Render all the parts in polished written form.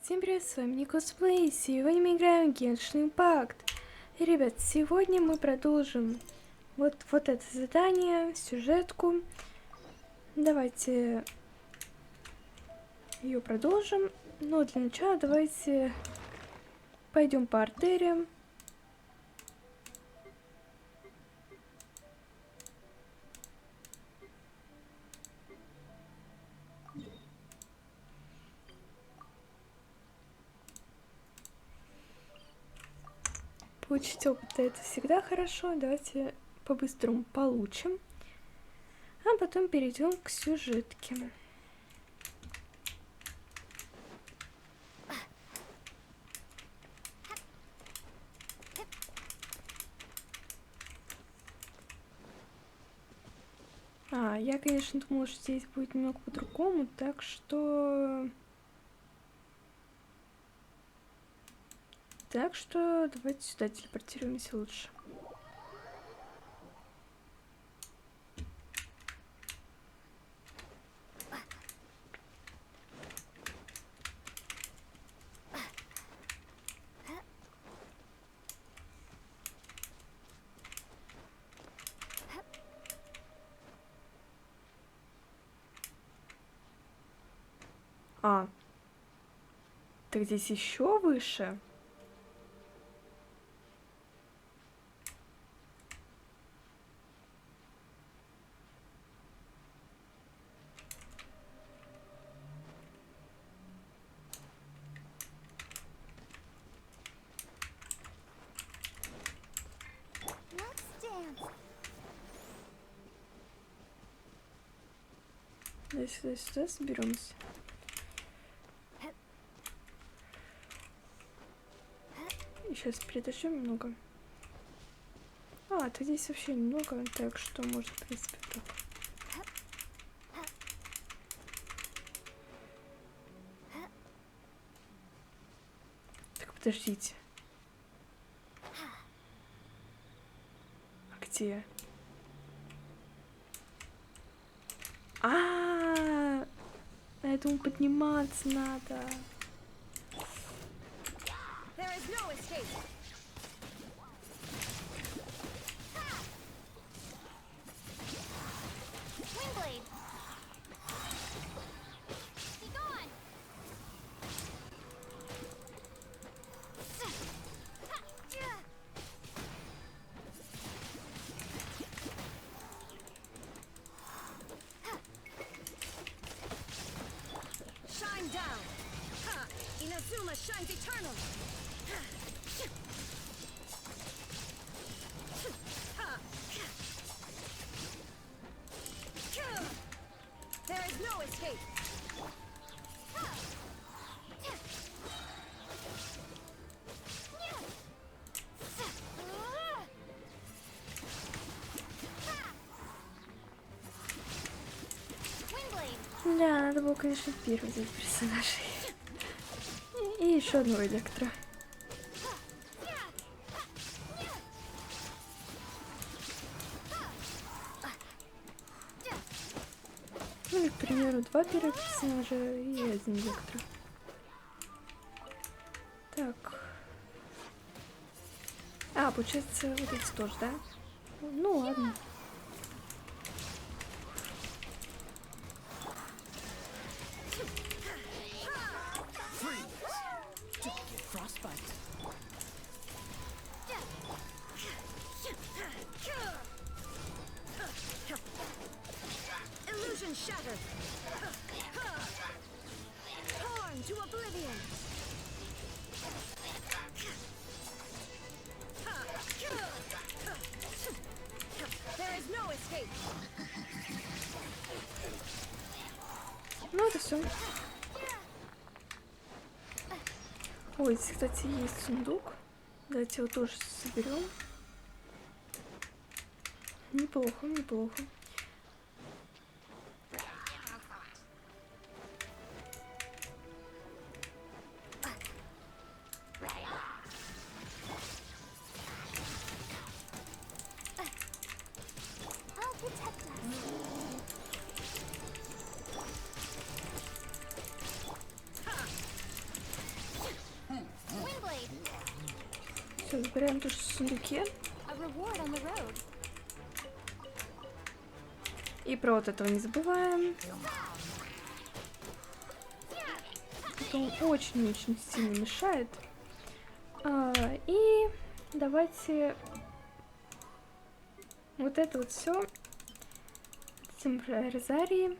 Всем привет, с вами LETSPLAY, сегодня мы играем в Genshin Impact. И, ребят, сегодня мы продолжим вот это задание, сюжетку. Давайте ее продолжим. Но для начала давайте пойдем по артериям. Получить опыт — это всегда хорошо. Давайте по-быстрому получим. А потом перейдем к сюжетке. Я, конечно, думала, что здесь будет немного по-другому, так что давайте сюда телепортируемся лучше. Так здесь еще выше. Сюда соберемся. И сейчас передождем немного. Так здесь вообще немного, так что может, в принципе, так. Так, подождите. А где? Я думаю, подниматься надо. Да, надо было, конечно, первый взять персонажей. И еще одного электро. Ну, или, к примеру, два первых персонажа и один электро. Так. Получается, вот эти тоже, да? Ну, ладно. Ну, это все. Ой, здесь, кстати, есть сундук. Давайте его тоже соберем. Неплохо, неплохо. Все, забираем тоже сундуки. И про вот этого не забываем. Это он очень-очень сильно мешает. И давайте вот это вот все. Розарии.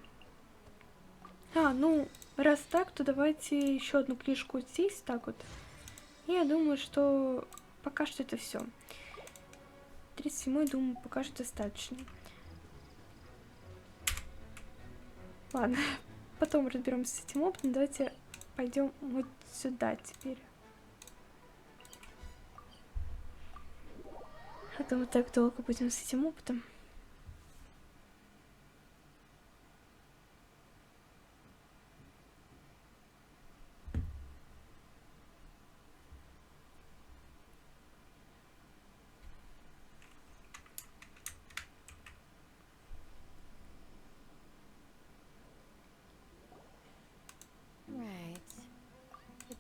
Ну, раз так, то давайте еще одну книжку здесь, так вот. И я думаю, что пока что это все. 37-й, думаю, пока что достаточно. Ладно, потом разберемся с этим опытом. Давайте пойдем вот сюда теперь. А то мы так долго будем с этим опытом.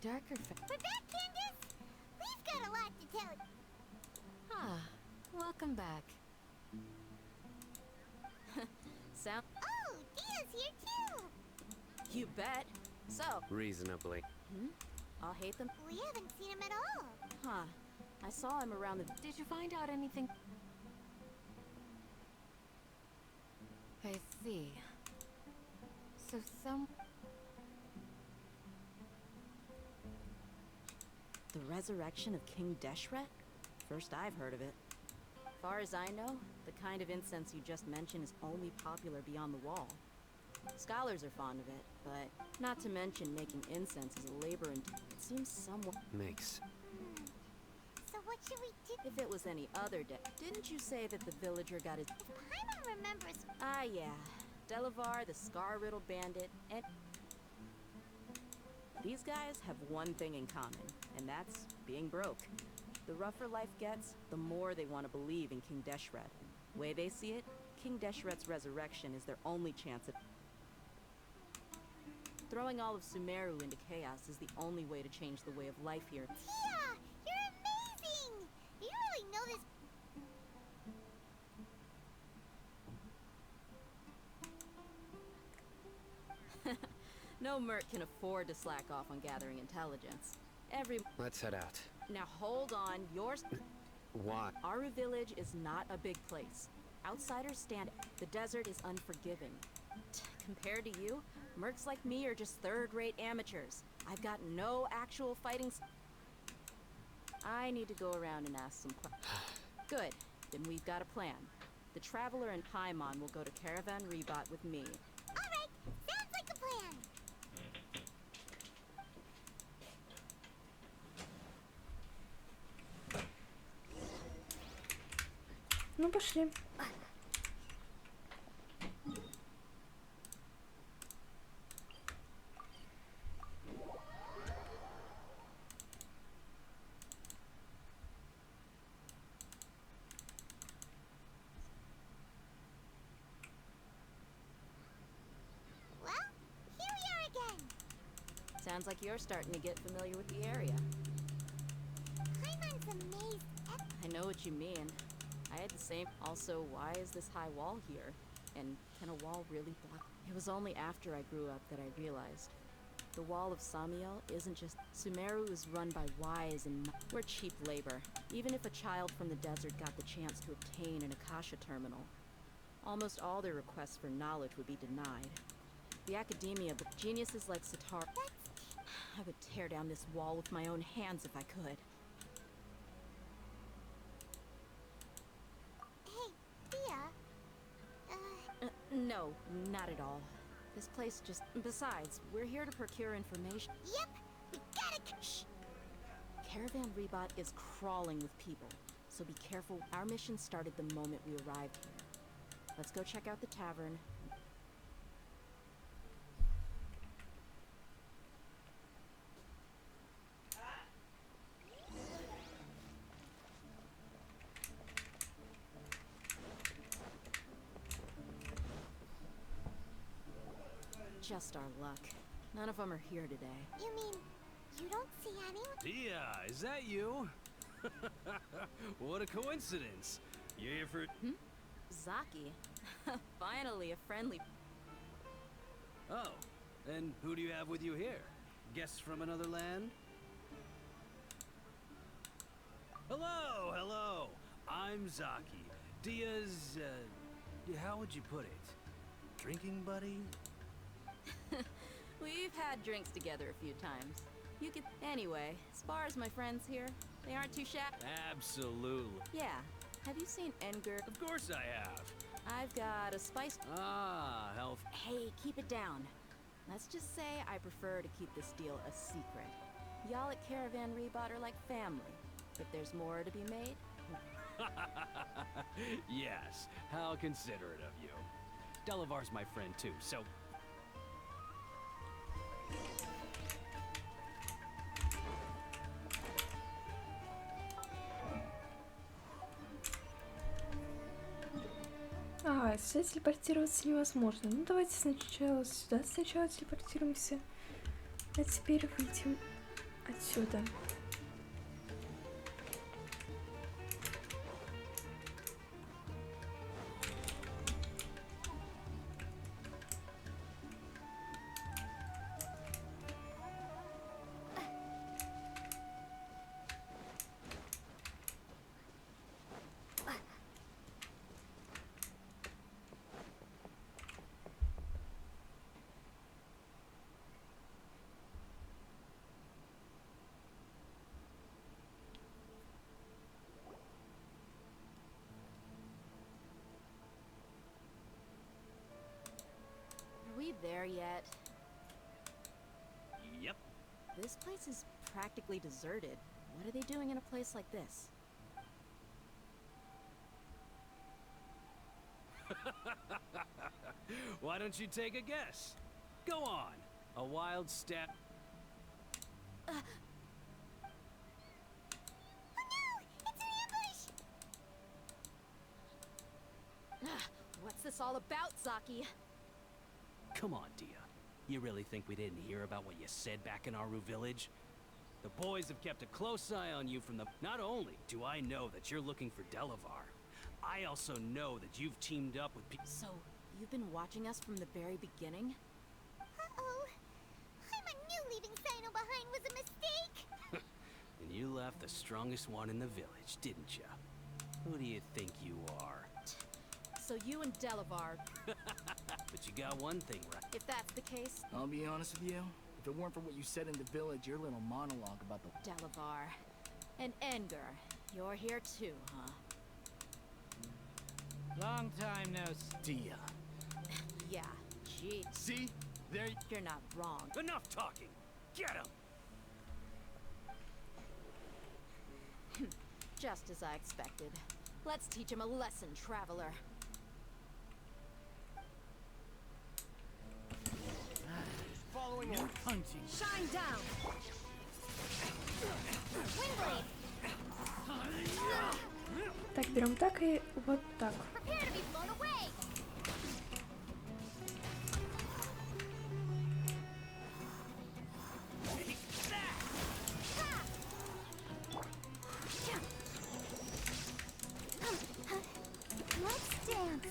Darker We're back, Candace! We've got a lot to tell. Welcome back. Sound. Oh, Dia's here too! You bet. So. Reasonably. I'll hate them. We haven't seen him at all. I saw him around the. Did you find out anything? I see. So The resurrection of King Deshret? First I've heard of it. Far as I know, the kind of incense you just mentioned is only popular beyond the wall. Scholars are fond of it, but not to mention making incense is a labor and it seems somewhat... Makes. So what should we do? If it was any other day, didn't you say that the villager got his... If Paimon remembers... Yeah. Delavar, the scar-riddled bandit, and... These guys have one thing in common, and that's being broke. The rougher life gets, the more they want to believe in King Deshret. Way they see it, King Deshret's resurrection is their only chance at... Throwing all of Sumeru into chaos is the only way to change the way of life here. Tia! You're amazing! You really know this... No merc can afford to slack off on gathering intelligence. Let's head out. Now hold on, Why? Aru village is not a big place. Outsiders stand... The desert is unforgiving. Compared to you, mercs like me are just third-rate amateurs. I've got no actual fighting... I need to go around and ask some questions. Good, then we've got a plan. The Traveler and Paimon will go to Caravan Rebot with me. Alright, sounds like a plan! Ну, пошли. Sounds like you're starting to get familiar with the area. Paimon's amazed. I know what you mean. I had the same. Also, why is this high wall here? And can a wall really block? It was only after I grew up that I realized. The wall of Samiel isn't just... Sumeru is run by wise and... We're cheap labor. Even if a child from the desert got the chance to obtain an Akasha terminal, almost all their requests for knowledge would be denied. The academia, but geniuses like Sitar... I would tear down this wall with my own hands if I could. Hey, Thea. No, not at all. This place just... Besides, we're here to procure information. Yep, we gotta... Shh! Caravan Rebot is crawling with people, so be careful. Our mission started the moment we arrived here. Let's go check out the tavern. Just our luck. None of them are here today. You mean you don't see anyone? Tia, is that you? What a coincidence. You're here for... Zaki. Finally, a friendly... Oh, and who do you have with you here? Guests from another land? Hello, hello. I'm Zaki. Dia's, how would you put it? Drinking buddy? We've had drinks together a few times. You could... Anyway, as far as my friends here, they aren't too shabby. Absolutely. Yeah. Have you seen Edgar? Of course I have. I've got a spice... Ah, health. Hey, keep it down. Let's just say I prefer to keep this deal a secret. Y'all at Caravan Rebot are like family. If there's more to be made... Yes, how considerate of you. Delavar's my friend too, so... А, сюда телепортироваться невозможно. Ну, давайте сначала сюда телепортируемся. А теперь выйдем отсюда. Are we there yet? Yep. This place is practically deserted. What are they doing in a place like this? Why don't you take a guess? Go on. A wild step. What's this all about, Zaki? Come on, Dia. You really think we didn't hear about what you said back in Aru village? The boys have kept a close eye on you from the... Not only do I know that you're looking for Delavar, I also know that you've teamed up with people... So, you've been watching us from the very beginning? Uh-oh. I knew leaving Sino behind was a mistake. And you left the strongest one in the village, didn't you? Who do you think you are? So you and Delavar... But you got one thing right. If that's the case, I'll be honest with you. If it weren't for what you said in the village, your little monologue about the... Delavar. And Edgar, you're here too, huh? Long time no see. Dia. Yeah, gee, See? There you're not wrong. Enough talking! Get him! Just as I expected. Let's teach him a lesson, traveler. following no punching. Shine down! Windblade, Так, берем так и вот так. prepare to be blown away. Let's dance.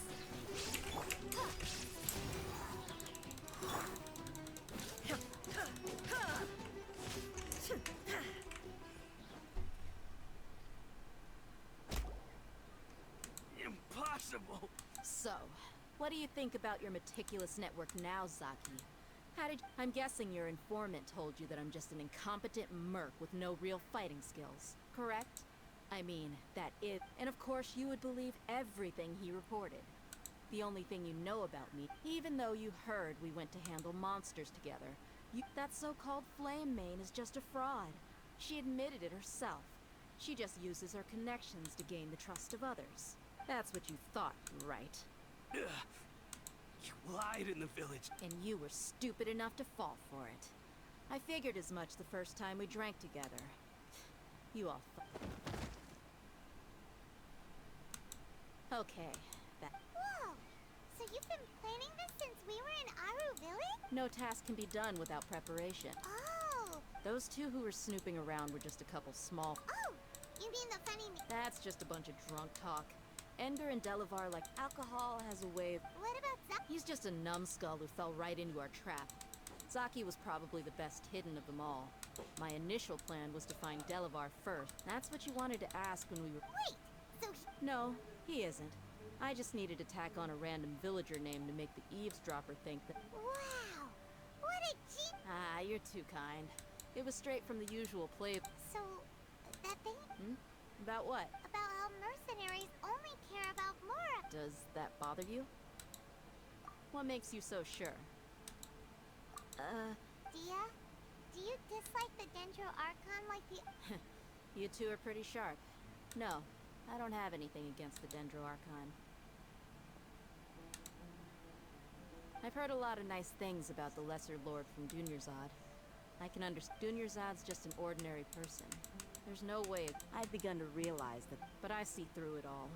Impossible! So, what do you think about your meticulous network now, Zaki? How did... I'm guessing your informant told you that I'm just an incompetent merc with no real fighting skills, correct? I mean, that is... And of course you would believe everything he reported. The only thing you know about me, even though you heard we went to handle monsters together, that so-called Flame Mane is just a fraud. She admitted it herself. She just uses her connections to gain the trust of others. That's what you thought, right? Ugh. You lied in the village. And you were stupid enough to fall for it. I figured as much the first time we drank together. You all Okay, that... Whoa! So you've been planning this since we were in Aru village? No task can be done without preparation. Oh! Those two who were snooping around were just a couple small... Oh! You mean any... That's just a bunch of drunk talk. Ender and Delavar like alcohol has a way of... What about Zaki? He's just a numbskull who fell right into our trap. Zaki was probably the best hidden of them all. My initial plan was to find Delavar first. That's what you wanted to ask when we were... Wait, so he... No, he isn't. I just needed to tack on a random villager name to make the eavesdropper think that... Wow, what a genius. Ah, you're too kind. It was straight from the usual play... So, that thing About what? about how mercenaries only care about Mora. Does that bother you? What makes you so sure? Dia, do you dislike the Dendro Archon like the... You two are pretty sharp. No, I don't have anything against the Dendro Archon. I've heard a lot of nice things about the Lesser Lord from Dunyarzad. I can understand. Dunyarzad's just an ordinary person. There's no way I'd begun to realize that, but I see through it all.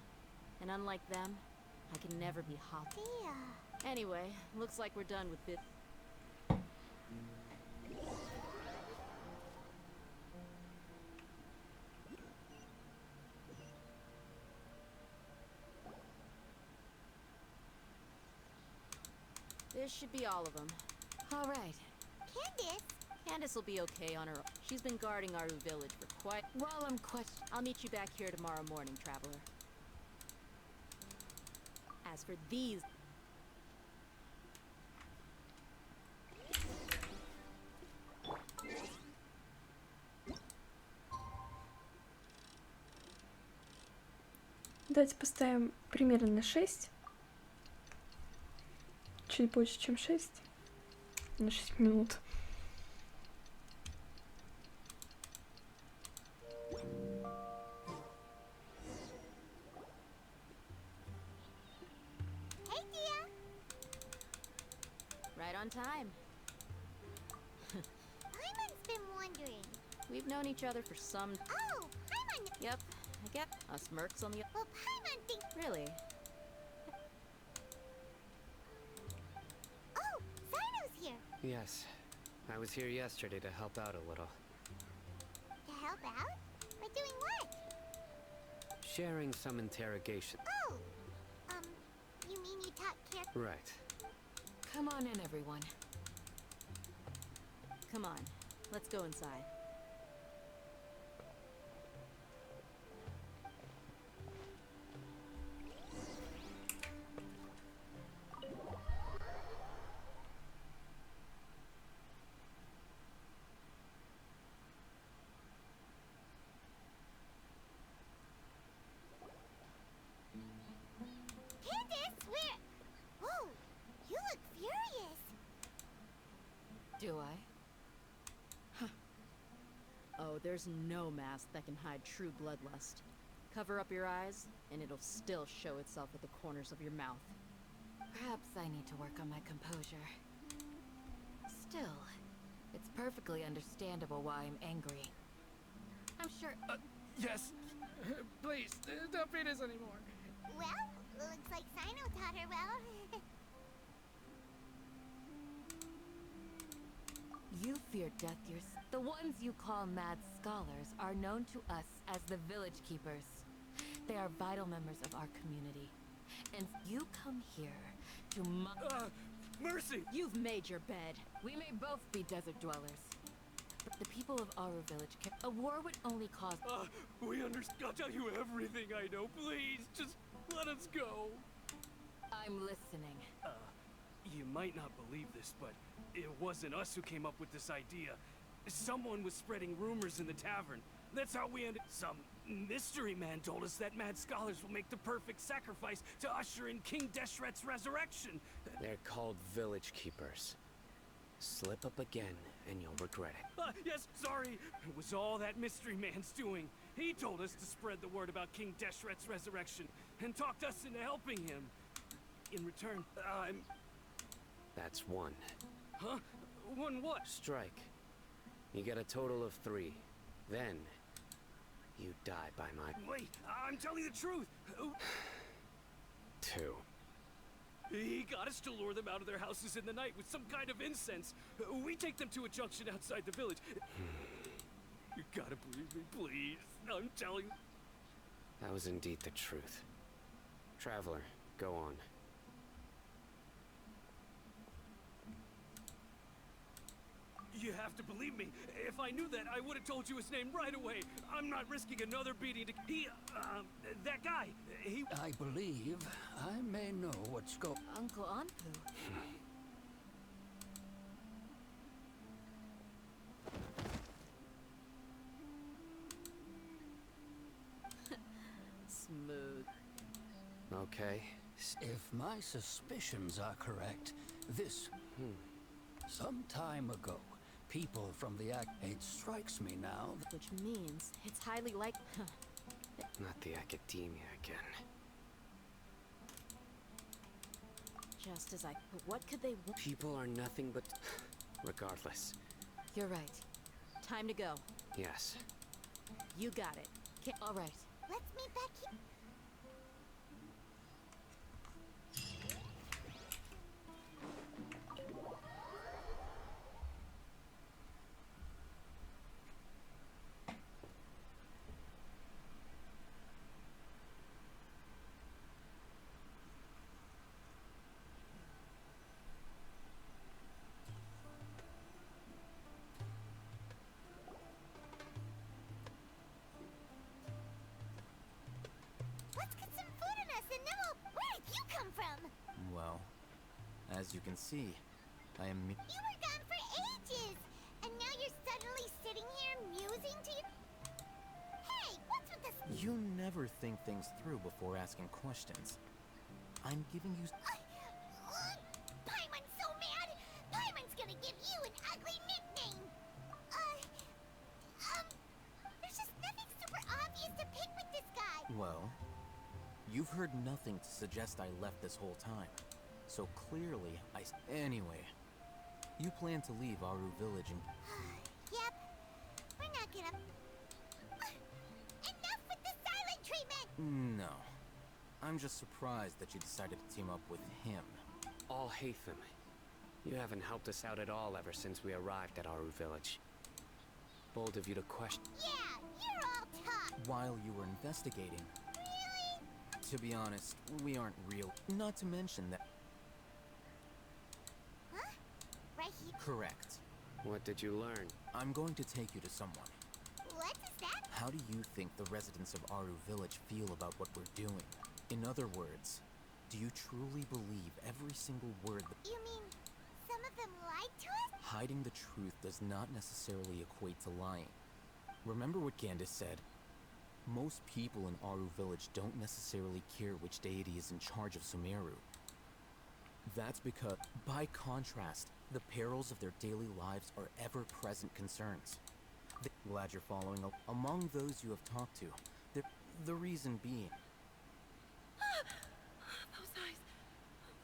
And unlike them, I can never be hot. Dia... Anyway, looks like we're done with this. This should be all of them. All right. Candace? Candace will be okay on her own. She's been guarding Aru village for quite... While I'm I'll meet you back here tomorrow morning, traveler. As for these... Давайте поставим примерно на 6. Чуть больше, чем 6. На 6 минут. Hey, Dia. Right on time. Hyman's been wondering. We've known each other for some... Oh, Hyman... Yep, I get us mercs on the... Well, Hyman thinks... Really? Oh, Cyno's here. Yes. I was here yesterday to help out a little. To help out? By doing what? Sharing some interrogation. Oh, you mean you taught care... Right. Come on in, everyone. Come on, let's go inside. Candace, where... Whoa, you look furious. Do I? Huh. Oh, there's no mask that can hide true bloodlust. Cover up your eyes, and it'll still show itself at the corners of your mouth. Perhaps I need to work on my composure. Still, it's perfectly understandable why I'm angry. I'm sure... Yes. Please, don't beat us anymore. Well, looks like Cyno taught her well. You fear death yourself. The ones you call mad scholars are known to us as the village keepers. They are vital members of our community. And you come here to Mercy! You've made your bed. We may both be desert dwellers. But the people of Aru village care. A war would only cause... We understand. I'll tell you everything I know. Please, just let us go. I'm listening. You might not believe this, but it wasn't us who came up with this idea. Someone was spreading rumors in the tavern. That's how we ended. Some mystery man told us that mad scholars will make the perfect sacrifice to usher in King Deshret's resurrection. They're called village keepers. Slip up again, and you'll regret it. Yes, sorry. It was all that mystery man's doing. He told us to spread the word about King Deshret's resurrection, and talked us into helping him. In return, That's one. Huh? One what? Strike. You get a total of 3. Then, you die by my... Wait, I'm telling the truth. 2. He got us to lure them out of their houses in the night with some kind of incense. We take them to a junction outside the village. You gotta believe me, please. I'm telling... That was indeed the truth. Traveler, go on. You have to believe me. If I knew that, I would have told you his name right away. I'm not risking another beating to... that guy, he... I believe I may know what's Uncle Anpu. Smooth. Okay. If my suspicions are correct, this... Some time ago, people from the it strikes me now. Which means it's highly like... Not the academia again. Just as I... But what could they... People are nothing but... Regardless. You're right. Time to go. Yes. You got it. All right. Let's meet back here. Let's get some food in us and then we'll... Where did you come from? Well, as you can see, I am... You were gone for ages! And now you're suddenly sitting here musing to you... Hey, what's with this... You never think things through before asking questions. I'm giving you... Paimon's so mad! Paimon's gonna give you an ugly nickname! There's just nothing super obvious to pick with this guy! Well, you've heard nothing to suggest I left this whole time. So clearly, Anyway, you plan to leave Aru Village and... Yep. We're not gonna... Enough with the silent treatment! No. I'm just surprised that you decided to team up with him. All Hatham. You haven't helped us out at all ever since we arrived at Aru Village. Bold of you to question... Yeah, you're all talk! While you were investigating. Really? To be honest, we aren't real. Not to mention that... Huh? Right here? Correct. What did you learn? I'm going to take you to someone. What is that? How do you think the residents of Aru Village feel about what we're doing? In other words, do you truly believe every single word that... You mean, some of them lied to us? Hiding the truth does not necessarily equate to lying. Remember what Candace said? Most people in Aru Village don't necessarily care which deity is in charge of Sumeru. That's because, by contrast, the perils of their daily lives are ever-present concerns. Glad you're following among those you have talked to. The reason being... Those eyes.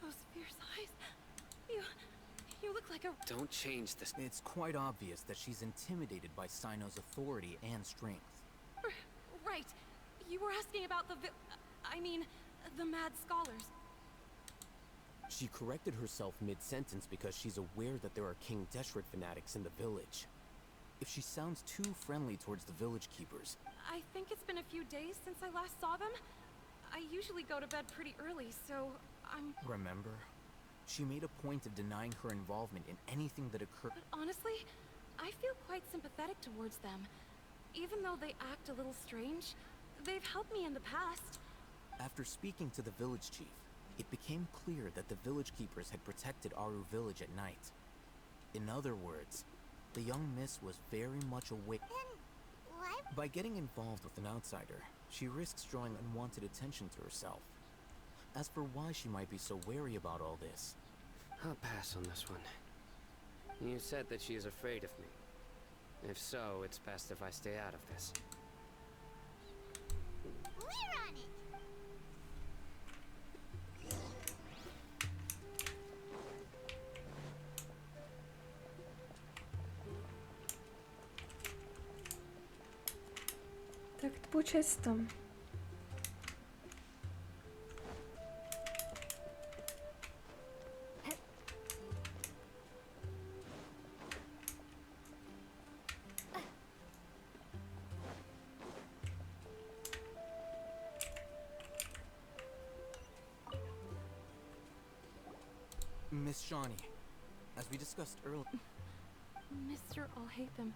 Those fierce eyes. You look like a... Don't change this. It's quite obvious that she's intimidated by Sino's authority and strength. Right. You were asking about the the mad scholars. She corrected herself mid-sentence because she's aware that there are King Deshret fanatics in the village. If she sounds too friendly towards the village keepers... I think it's been a few days since I last saw them. I usually go to bed pretty early, so I'm... Remember? She made a point of denying her involvement in anything that occurred... But honestly, I feel quite sympathetic towards them. Even though they act a little strange, they've helped me in the past. After speaking to the village chief, it became clear that the village keepers had protected Aru Village at night. In other words, the young miss was very much aware. Then, what? By getting involved with an outsider, she risks drawing unwanted attention to herself. As for why she might be so wary about all this... I'll pass on this one. You said that she is afraid of me. If so, it's best if I stay out of this. We're on it! Так, это получается там. Miss Shawnee, as we discussed earlier... Mr. Alhaitham,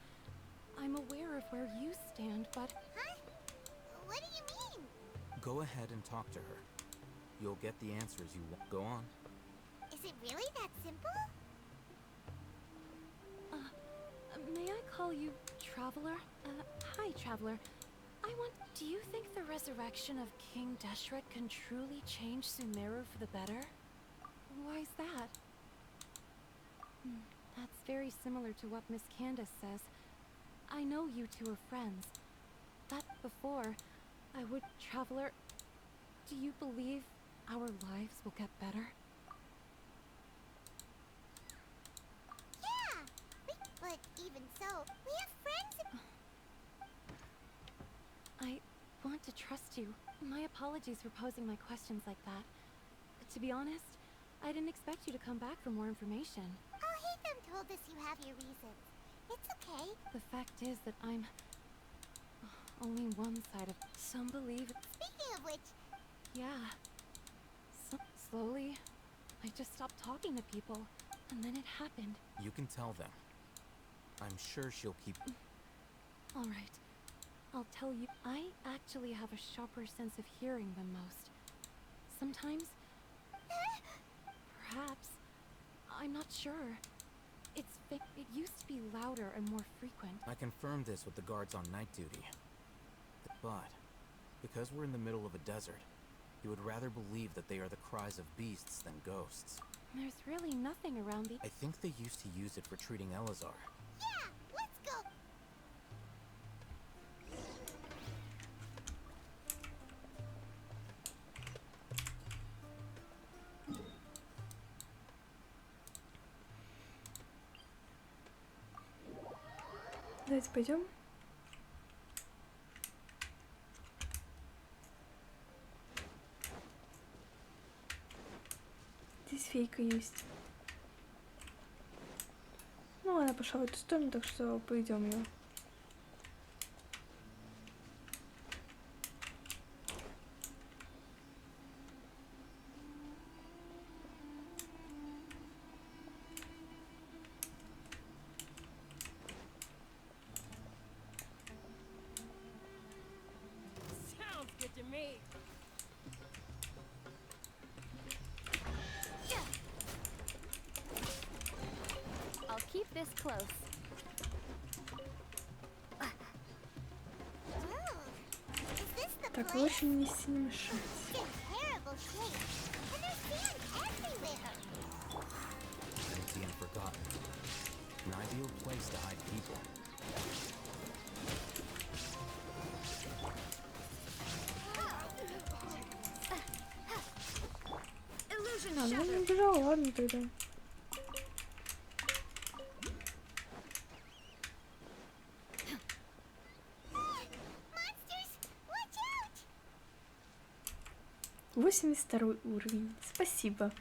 I'm aware of where you stand, but... Huh? What do you mean? Go ahead and talk to her. You'll get the answers you want. Go on. Is it really that simple? May I call you Traveler? Hi, Traveler. Do you think the resurrection of King Deshret can truly change Sumeru for the better? Why's that? That's very similar to what Miss Candace says. I know you two are friends. But before, Traveler, do you believe our lives will get better? Yeah! But even so, we have friends. I want to trust you. My apologies for posing my questions like that. To be honest, I didn't expect you to come back for more information. Alhaitham told us you have your reasons. It's okay. The fact is that I'm only one side of... Some believe... Speaking of which... Yeah. Slowly, I just stopped talking to people, and then it happened. You can tell them. I'm sure she'll keep... Alright. I'll tell you, I actually have a sharper sense of hearing than most. Sometimes... Perhaps. I'm not sure. It used to be louder and more frequent. I confirmed this with the guards on night duty. But, because we're in the middle of a desert, you would rather believe that they are the cries of beasts than ghosts. There's really nothing around the... I think they used to use it for treating Elazar. Yeah! Let's go! Давайте пойдем. Здесь фейка есть. Ну, она пошла в эту сторону, так что пойдем ее. Sounds good to me. I'll keep this close. Is this the Так, place? лучше не сильно мешать. It's in terrible shape. And there's sand everywhere. Empty and forgotten. An ideal place to hide people. Illusion А, ну shattered. не убежал, ладно тогда. Monsters, watch out! 82 уровень. Спасибо.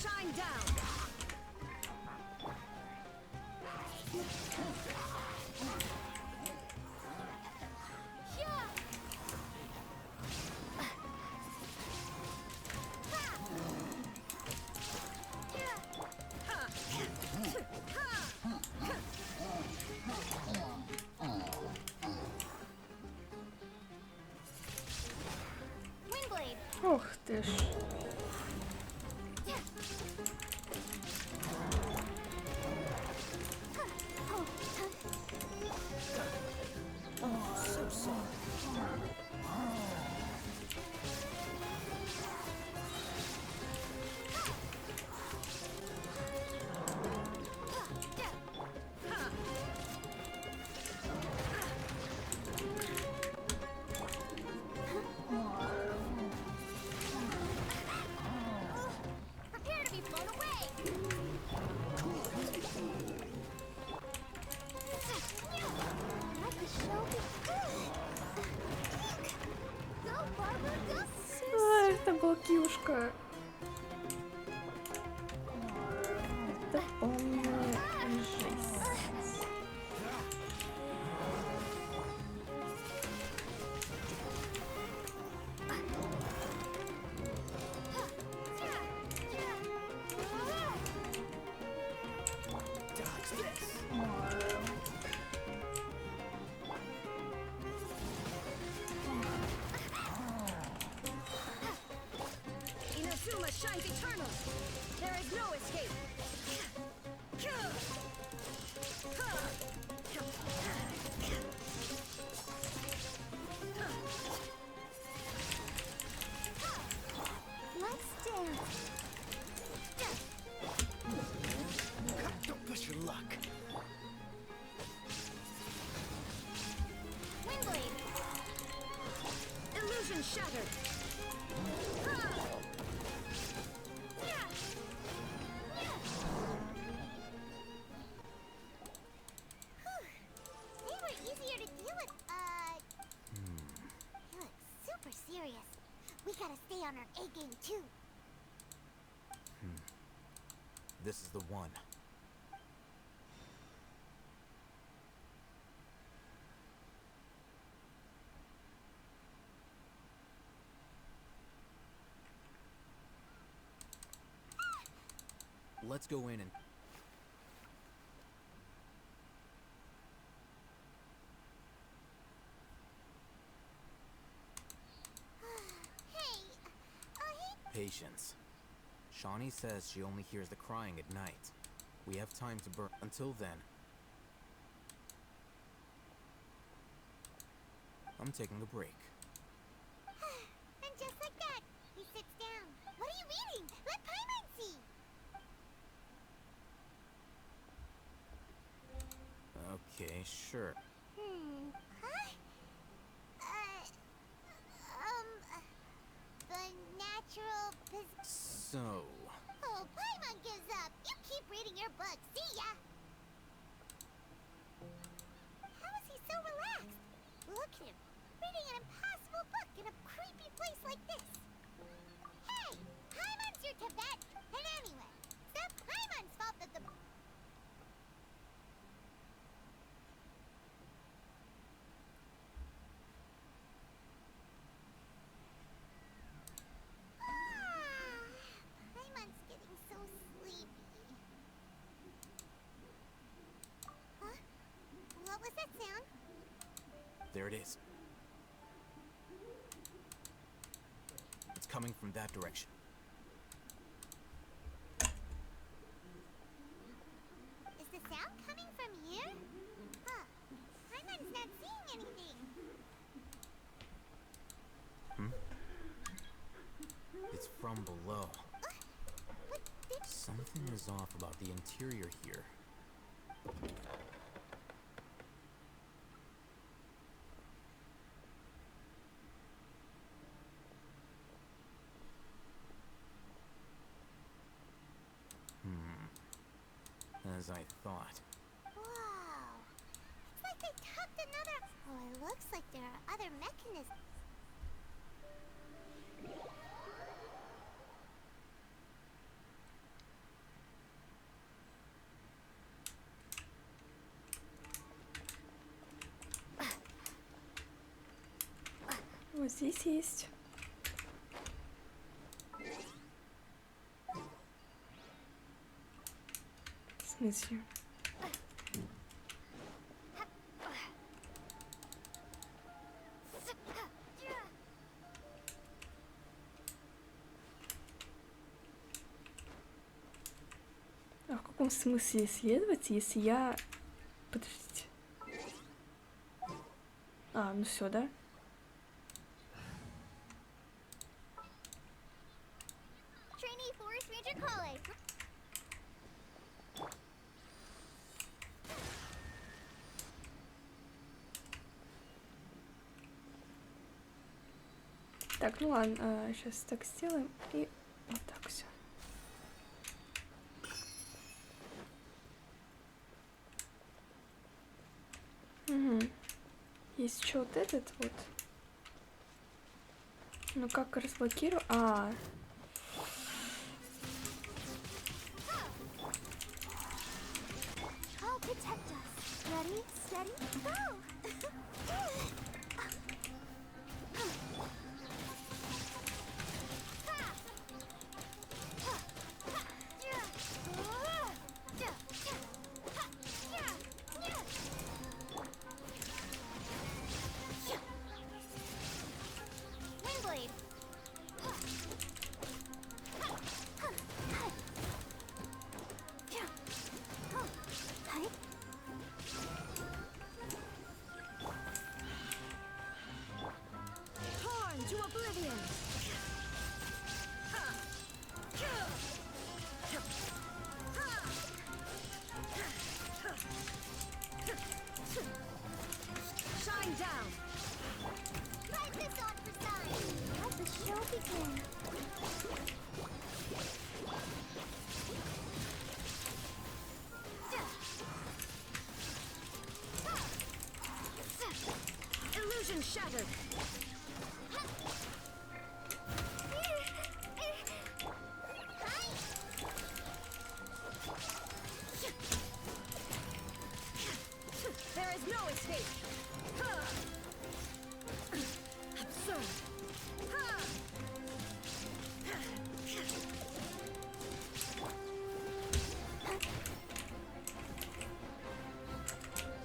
Shine down. Windblade. Ох ты ж. Prepare to be blown away. Let the show begin. Go, Barbara, go. А, это была киушка. Это полная жесть. They were easier to deal with. You look super serious. We gotta stay on our A game too. This is the one. Let's go in and... Hey, Patience. Shawnee says she only hears the crying at night. We have time to burn. Until then, I'm taking a break. and just like that, he sits down. What are you reading? Let Paimon see. Okay, sure. Huh? The natural So... Oh, Paimon gives up. You keep reading your book. See ya. How is he so relaxed? Look at him, reading an impossible book in a creepy place like this. Hey, Paimon's your Tibet. And anyway, it's not Paimon's fault that the... Paimon's getting so sleepy. Huh? What was that sound? there it is. It's coming from that direction. Is the sound coming from here? Huh. Paimon's not seeing anything. It's from below. What did... Something is off about the interior here. As I thought. Wow. It's like they tucked another... Oh, it looks like there are other mechanisms. Вот здесь есть. В смысле? А в каком смысле исследовать, если я... Подождите. А, ну все, да? Trainee Forest Ranger College. Так, ну ладно, сейчас так сделаем и вот так все. Угу. Есть еще вот этот вот. Ну как разблокирую? А. I'll protect us. Ready, steady, go! Windblade. show begin. Illusion shattered. There is no escape. Absurd.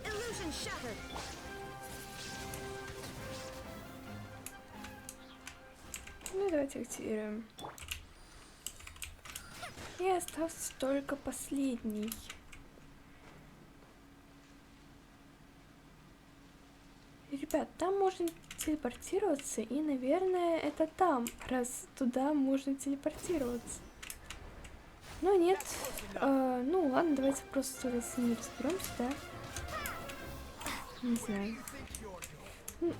Illusion shattered. Ну, давайте активируем. И остался только последний. Ребят, там можно телепортироваться, и, наверное, это там, раз туда можно телепортироваться. Но нет. Ну, ладно, давайте просто с ними разберемся, да? Не знаю. Ну,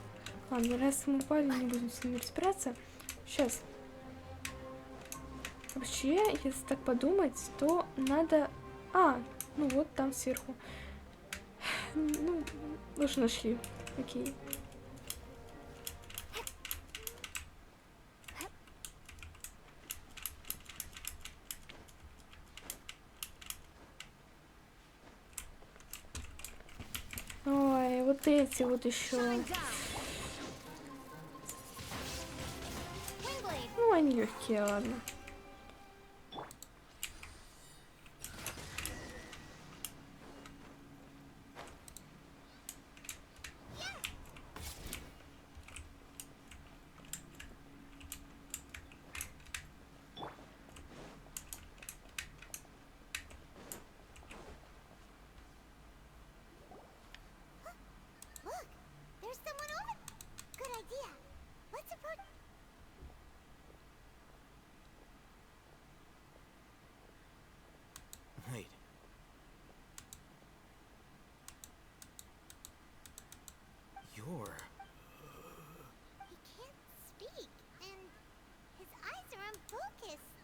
ладно, раз мы упали, не будем с ними разбираться. Сейчас. Вообще, если так подумать, то надо... ну вот там сверху. Ну, уже нашли. Окей. Ой, вот эти вот еще. Ну, они легкие, ладно. Look, there's someone over. Good idea. Let's approach. Wait. You're... He can't speak, and his eyes are unfocused.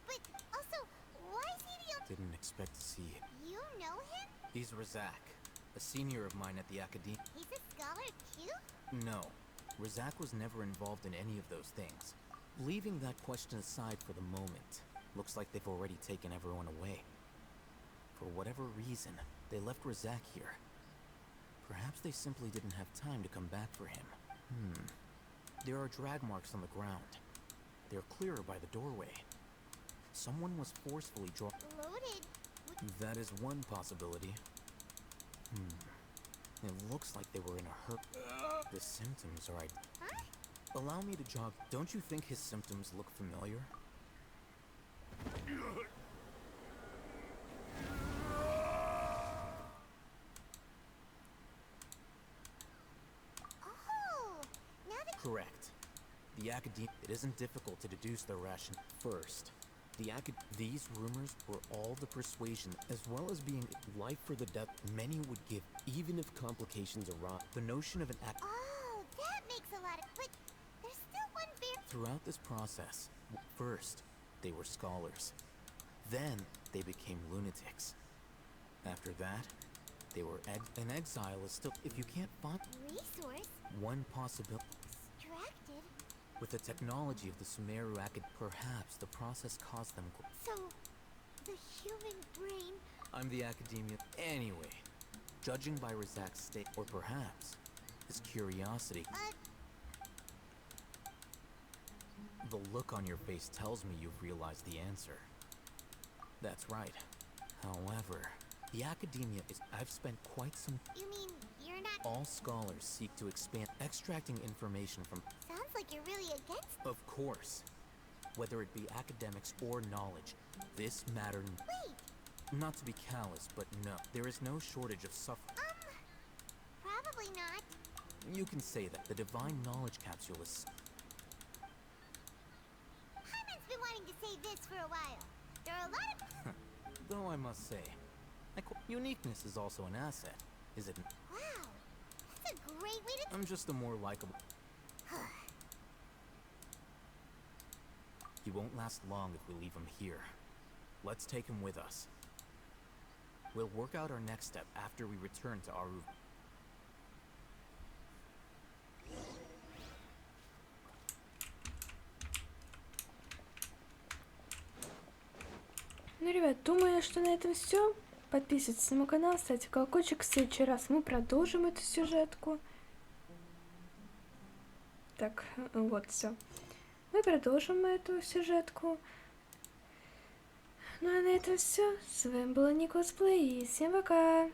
But also, why is he the only... Didn't expect to see him. You know him? He's Razak, a senior of mine at the academy. He's a scholar too? No, Razak was never involved in any of those things. Leaving that question aside for the moment, looks like they've already taken everyone away. For whatever reason, they left Razak here. Perhaps they simply didn't have time to come back for him. There are drag marks on the ground. They're clearer by the doorway. Someone was forcefully drawn. Loaded. That is one possibility. It looks like they were in a hurt. The symptoms are... Huh? Allow me to jog. Don't you think his symptoms look familiar? Oh, now that... Correct. The academy... It isn't difficult to deduce their ration. First, these rumors were all the persuasion, as well as being life for the death many would give, even if complications arise. The notion of an act... Oh, that makes a lot of... But there's still one very... Throughout this process, first, they were scholars. Then, they became lunatics. After that, they were an exile is still... If you can't find... Resource? One possibility... Extracted? With the technology of the Sumeru perhaps the process caused them... So, the human brain... I'm the academia... Anyway, judging by Razak's state, or perhaps his curiosity... The look on your face tells me you've realized the answer. That's right. However, the academia is... I've spent quite some... You mean, you're not... All scholars seek to expand... Extracting information from... Sounds like you're really against... Of course. Whether it be academics or knowledge, this matter... Wait! Not to be callous, but no. There is no shortage of Probably not. You can say that. The divine knowledge capsule is... Hyman's been wanting to say this for a while. There are a lot of... Though I must say, uniqueness is also an asset, is it? Wow, that's a great way to... I'm just a more likable... He won't last long if we leave him here. Let's take him with us. We'll work out our next step after we return to Aru. Ну, ребят, думаю, что на этом все. Подписывайтесь на мой канал, ставьте колокольчик. В следующий раз мы продолжим эту сюжетку. Так, вот, все. Мы продолжим эту сюжетку. Ну а на этом все. С вами была LETSPLAY. И всем пока!